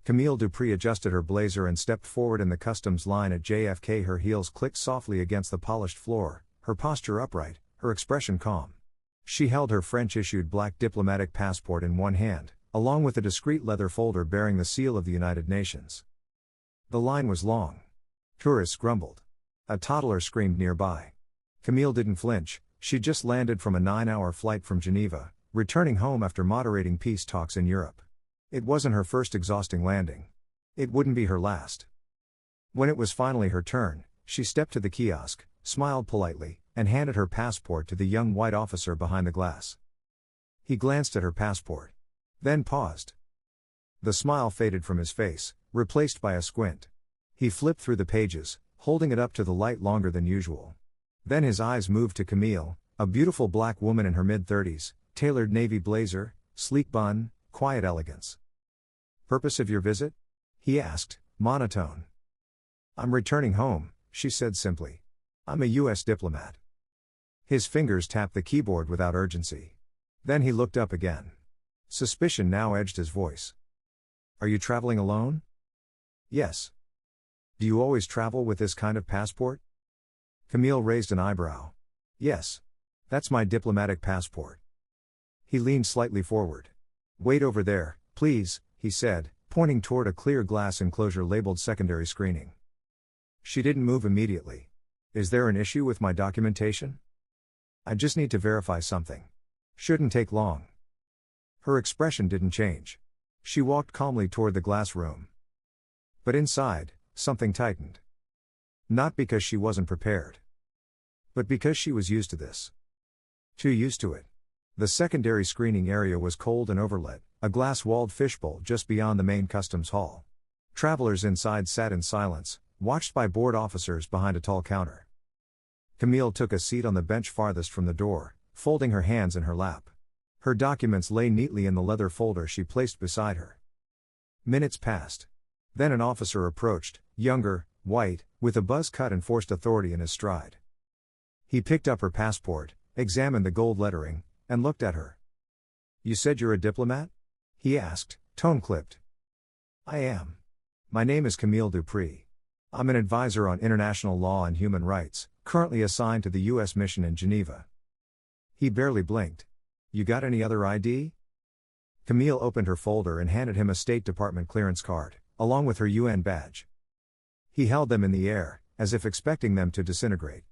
Camille Dupree adjusted her blazer and stepped forward in the customs line at JFK. Her heels clicked softly against the polished floor, her posture upright, her expression calm. She held her French-issued black diplomatic passport in one hand, along with a discreet leather folder bearing the seal of the United Nations. The line was long. Tourists grumbled. A toddler screamed nearby. Camille didn't flinch. She'd just landed from a 9-hour flight from Geneva, returning home after moderating peace talks in Europe. It wasn't her first exhausting landing. It wouldn't be her last. When it was finally her turn, she stepped to the kiosk, smiled politely, and handed her passport to the young white officer behind the glass. He glanced at her passport. Then paused. The smile faded from his face, replaced by a squint. He flipped through the pages, holding it up to the light longer than usual. Then his eyes moved to Camille, a beautiful black woman in her mid-30s, tailored navy blazer, sleek bun, quiet elegance. "Purpose of your visit?" he asked, monotone. "I'm returning home," she said simply. "I'm a U.S. diplomat." His fingers tapped the keyboard without urgency. Then he looked up again. Suspicion now edged his voice. "Are you traveling alone?" "Yes." "Do you always travel with this kind of passport?" Camille raised an eyebrow. "Yes. That's my diplomatic passport." He leaned slightly forward. "Wait over there, please," he said, pointing toward a clear glass enclosure labeled secondary screening. She didn't move immediately. "Is there an issue with my documentation?" "I just need to verify something. Shouldn't take long." Her expression didn't change. She walked calmly toward the glass room. But inside, something tightened. Not because she wasn't prepared, but because she was used to this. Too used to it. The secondary screening area was cold and overlit, a glass-walled fishbowl just beyond the main customs hall. Travelers inside sat in silence, watched by board officers behind a tall counter. Camille took a seat on the bench farthest from the door, folding her hands in her lap. Her documents lay neatly in the leather folder she placed beside her. Minutes passed. Then an officer approached, younger, white, with a buzz cut and forced authority in his stride. He picked up her passport, examined the gold lettering, and looked at her. "You said you're a diplomat?" he asked, tone clipped. "I am. My name is Camille Dupree. I'm an advisor on international law and human rights, currently assigned to the U.S. mission in Geneva." He barely blinked. "You got any other ID?" Camille opened her folder and handed him a State Department clearance card, along with her UN badge. He held them in the air, as if expecting them to disintegrate.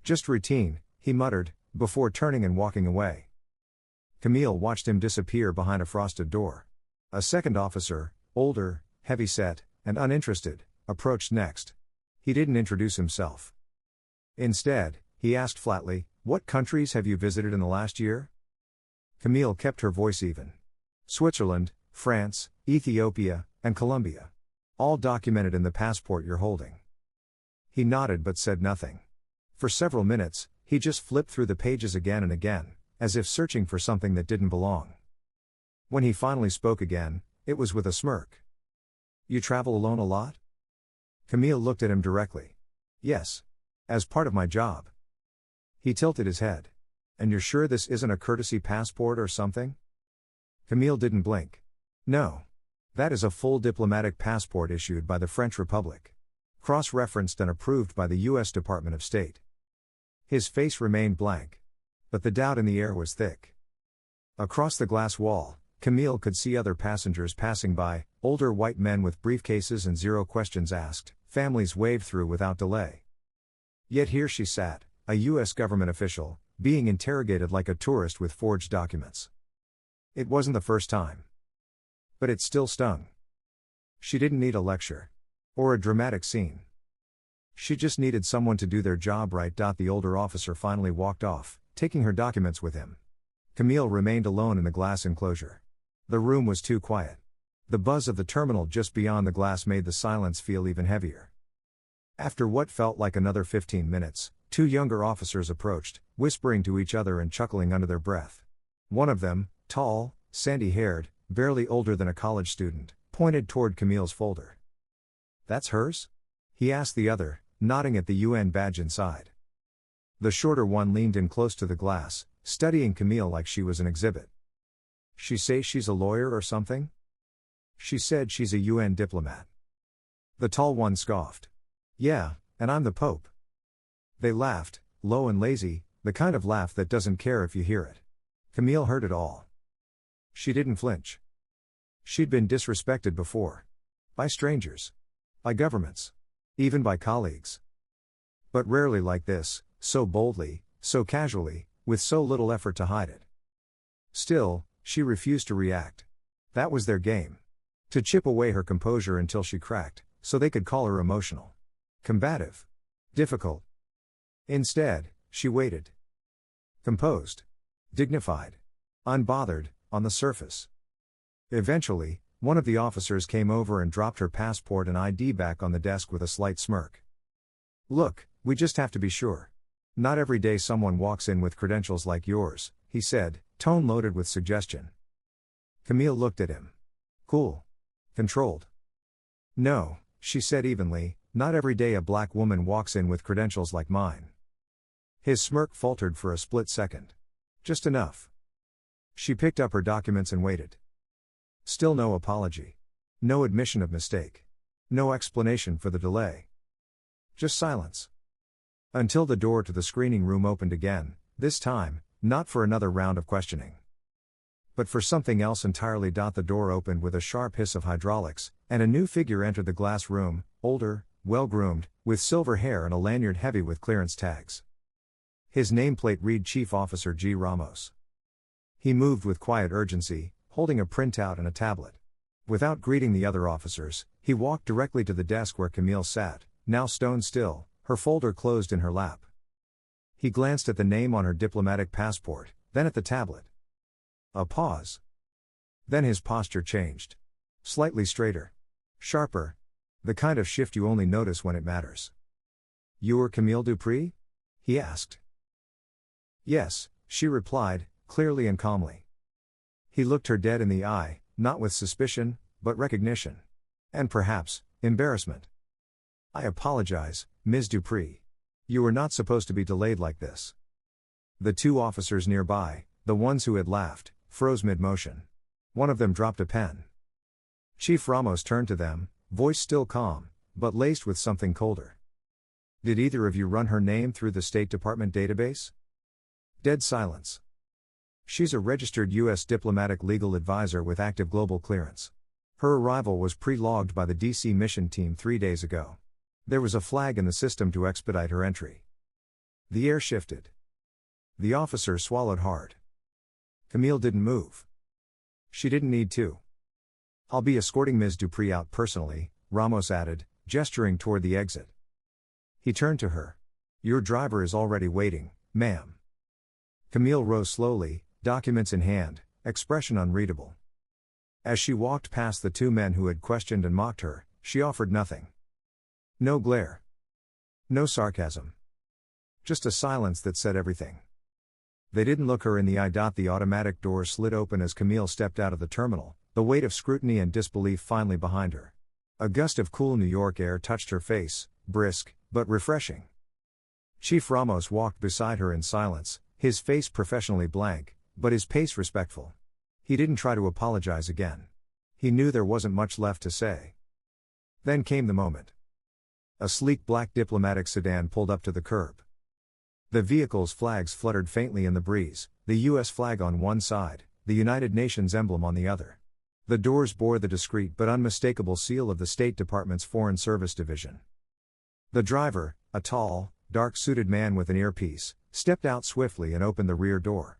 "Just routine," he muttered, before turning and walking away. Camille watched him disappear behind a frosted door. A second officer, older, heavy-set, and uninterested, approached next. He didn't introduce himself. Instead, he asked flatly, "What countries have you visited in the last year?" Camille kept her voice even. "Switzerland, France, Ethiopia, and Colombia. All documented in the passport you're holding." He nodded but said nothing. For several minutes, he just flipped through the pages again and again, as if searching for something that didn't belong. When he finally spoke again, it was with a smirk. "You travel alone a lot?" Camille looked at him directly. "Yes. As part of my job." He tilted his head. "And you're sure this isn't a courtesy passport or something?" Camille didn't blink. "No. That is a full diplomatic passport issued by the French Republic. Cross-referenced and approved by the U.S. Department of State." His face remained blank. But the doubt in the air was thick. Across the glass wall, Camille could see other passengers passing by, older white men with briefcases and zero questions asked, families waved through without delay. Yet here she sat, a U.S. government official, being interrogated like a tourist with forged documents. It wasn't the first time. But it still stung. She didn't need a lecture. Or a dramatic scene. She just needed someone to do their job right. The older officer finally walked off, taking her documents with him. Camille remained alone in the glass enclosure. The room was too quiet. The buzz of the terminal just beyond the glass made the silence feel even heavier. After what felt like another 15 minutes, two younger officers approached, whispering to each other and chuckling under their breath. One of them, tall, sandy-haired, barely older than a college student, pointed toward Camille's folder. "That's hers?" he asked the other, nodding at the UN badge inside. The shorter one leaned in close to the glass, studying Camille like she was an exhibit. "She say she's a lawyer or something?" She said she's a UN diplomat. The tall one scoffed. Yeah, and I'm the Pope. They laughed, low and lazy, the kind of laugh that doesn't care if you hear it. Camille heard it all. She didn't flinch. She'd been disrespected before. By strangers. By governments. Even by colleagues. But rarely like this, so boldly, so casually, with so little effort to hide it. Still, she refused to react. That was their game. To chip away her composure until she cracked, so they could call her emotional. Combative. Difficult. Instead, she waited. Composed. Dignified. Unbothered, on the surface. Eventually, one of the officers came over and dropped her passport and ID back on the desk with a slight smirk. Look, we just have to be sure. Not every day someone walks in with credentials like yours, he said, tone loaded with suggestion. Camille looked at him. Cool. Controlled. No, she said evenly, not every day a black woman walks in with credentials like mine. His smirk faltered for a split second. Just enough. She picked up her documents and waited. Still no apology. No admission of mistake. No explanation for the delay. Just silence. Until the door to the screening room opened again, this time, not for another round of questioning. But for something else entirely. The door opened with a sharp hiss of hydraulics, and a new figure entered the glass room, older, well-groomed, with silver hair and a lanyard heavy with clearance tags. His nameplate read Chief Officer G. Ramos. He moved with quiet urgency, holding a printout and a tablet. Without greeting the other officers, he walked directly to the desk where Camille sat, now stone still, her folder closed in her lap. He glanced at the name on her diplomatic passport, then at the tablet. A pause. Then his posture changed. Slightly straighter. Sharper. The kind of shift you only notice when it matters. "You're Camille Dupree?" he asked. "Yes," she replied, clearly and calmly. He looked her dead in the eye, not with suspicion, but recognition. And perhaps, embarrassment. "I apologize, Ms. Dupree. You were not supposed to be delayed like this." The two officers nearby, the ones who had laughed, froze mid-motion. One of them dropped a pen. Chief Ramos turned to them, voice still calm, but laced with something colder. "Did either of you run her name through the State Department database?" Dead silence. "She's a registered U.S. diplomatic legal advisor with active global clearance. Her arrival was pre-logged by the D.C. mission team 3 days ago. There was a flag in the system to expedite her entry." The air shifted. The officer swallowed hard. Camille didn't move. She didn't need to. "I'll be escorting Ms. Dupree out personally," Ramos added, gesturing toward the exit. He turned to her. "Your driver is already waiting, ma'am." Camille rose slowly, documents in hand, expression unreadable. As she walked past the two men who had questioned and mocked her, she offered nothing. No glare. No sarcasm. Just a silence that said everything. They didn't look her in the eye. The automatic door slid open as Camille stepped out of the terminal, the weight of scrutiny and disbelief finally behind her. A gust of cool New York air touched her face, brisk, but refreshing. Chief Ramos walked beside her in silence, his face professionally blank, but his pace respectful. He didn't try to apologize again. He knew there wasn't much left to say. Then came the moment. A sleek black diplomatic sedan pulled up to the curb. The vehicle's flags fluttered faintly in the breeze, the U.S. flag on one side, the United Nations emblem on the other. The doors bore the discreet but unmistakable seal of the State Department's Foreign Service Division. The driver, a tall, dark-suited man with an earpiece, stepped out swiftly and opened the rear door.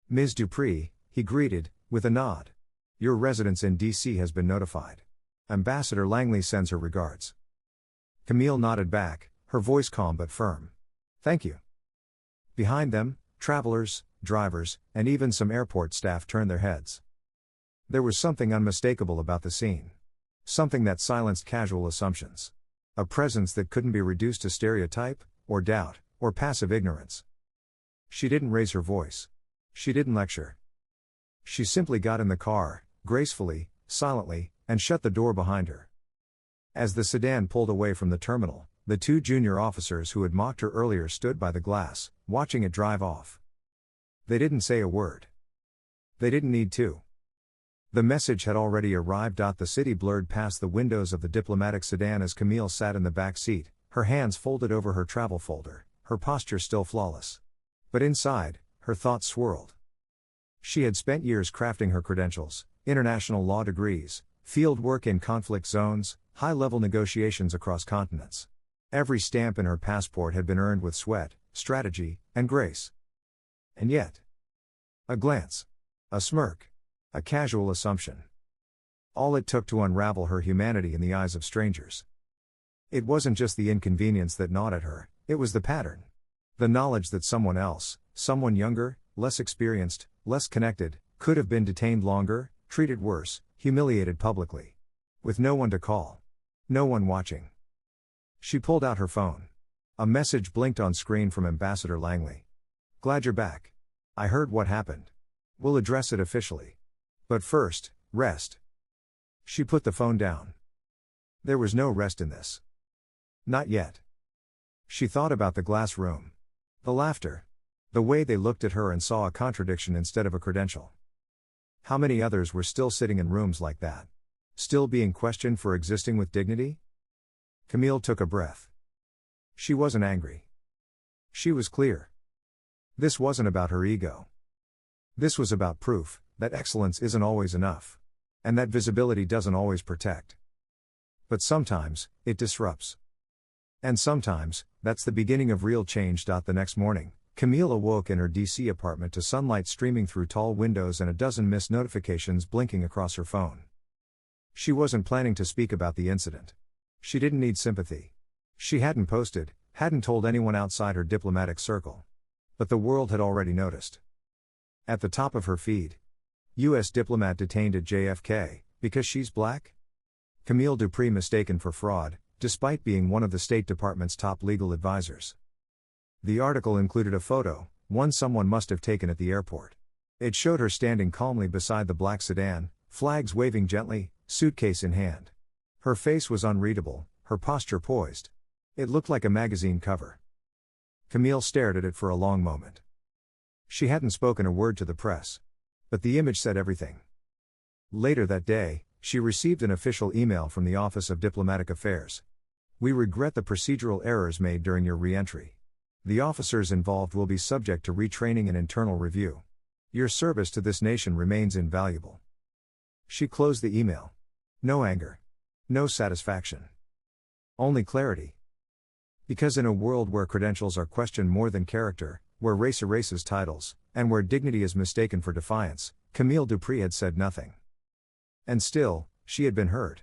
"Ms. Dupree," he greeted, with a nod. "Your residence in D.C. has been notified. Ambassador Langley sends her regards." Camille nodded back, her voice calm but firm. "Thank you." Behind them, travelers, drivers, and even some airport staff turned their heads. There was something unmistakable about the scene. Something that silenced casual assumptions. A presence that couldn't be reduced to stereotype, or doubt, or passive ignorance. She didn't raise her voice. She didn't lecture. She simply got in the car, gracefully, silently, and shut the door behind her. As the sedan pulled away from the terminal, the two junior officers who had mocked her earlier stood by the glass, watching it drive off. They didn't say a word. They didn't need to. The message had already arrived. The city blurred past the windows of the diplomatic sedan as Camille sat in the back seat, her hands folded over her travel folder, her posture still flawless. But inside, her thoughts swirled. She had spent years crafting her credentials, international law degrees, field work in conflict zones, high-level negotiations across continents. Every stamp in her passport had been earned with sweat, strategy, and grace. And yet, a glance, a smirk, a casual assumption. All it took to unravel her humanity in the eyes of strangers. It wasn't just the inconvenience that gnawed at her, it was the pattern. The knowledge that someone else, someone younger, less experienced, less connected, could have been detained longer, treated worse, humiliated publicly. With no one to call. No one watching. She pulled out her phone. A message blinked on screen from Ambassador Langley. "Glad you're back. I heard what happened. We'll address it officially. But first, rest." She put the phone down. There was no rest in this. Not yet. She thought about the glass room. The laughter. The way they looked at her and saw a contradiction instead of a credential. How many others were still sitting in rooms like that? Still being questioned for existing with dignity? Camille took a breath. She wasn't angry. She was clear. This wasn't about her ego. This was about proof that excellence isn't always enough. And that visibility doesn't always protect. But sometimes, it disrupts. And sometimes, that's the beginning of real change. The next morning, Camille awoke in her DC apartment to sunlight streaming through tall windows and a dozen missed notifications blinking across her phone. She wasn't planning to speak about the incident. She didn't need sympathy. She hadn't posted, hadn't told anyone outside her diplomatic circle. But the world had already noticed. At the top of her feed, U.S. diplomat detained at JFK, because she's black? Camille Dupree mistaken for fraud, despite being one of the State Department's top legal advisors. The article included a photo, one someone must have taken at the airport. It showed her standing calmly beside the black sedan, flags waving gently, suitcase in hand. Her face was unreadable, her posture poised. It looked like a magazine cover. Camille stared at it for a long moment. She hadn't spoken a word to the press. But the image said everything. Later that day, she received an official email from the Office of Diplomatic Affairs. "We regret the procedural errors made during your re-entry. The officers involved will be subject to retraining and internal review. Your service to this nation remains invaluable." She closed the email. No anger. No satisfaction. Only clarity. Because in a world where credentials are questioned more than character, where race erases titles, and where dignity is mistaken for defiance, Camille Dupree had said nothing. And still, she had been heard.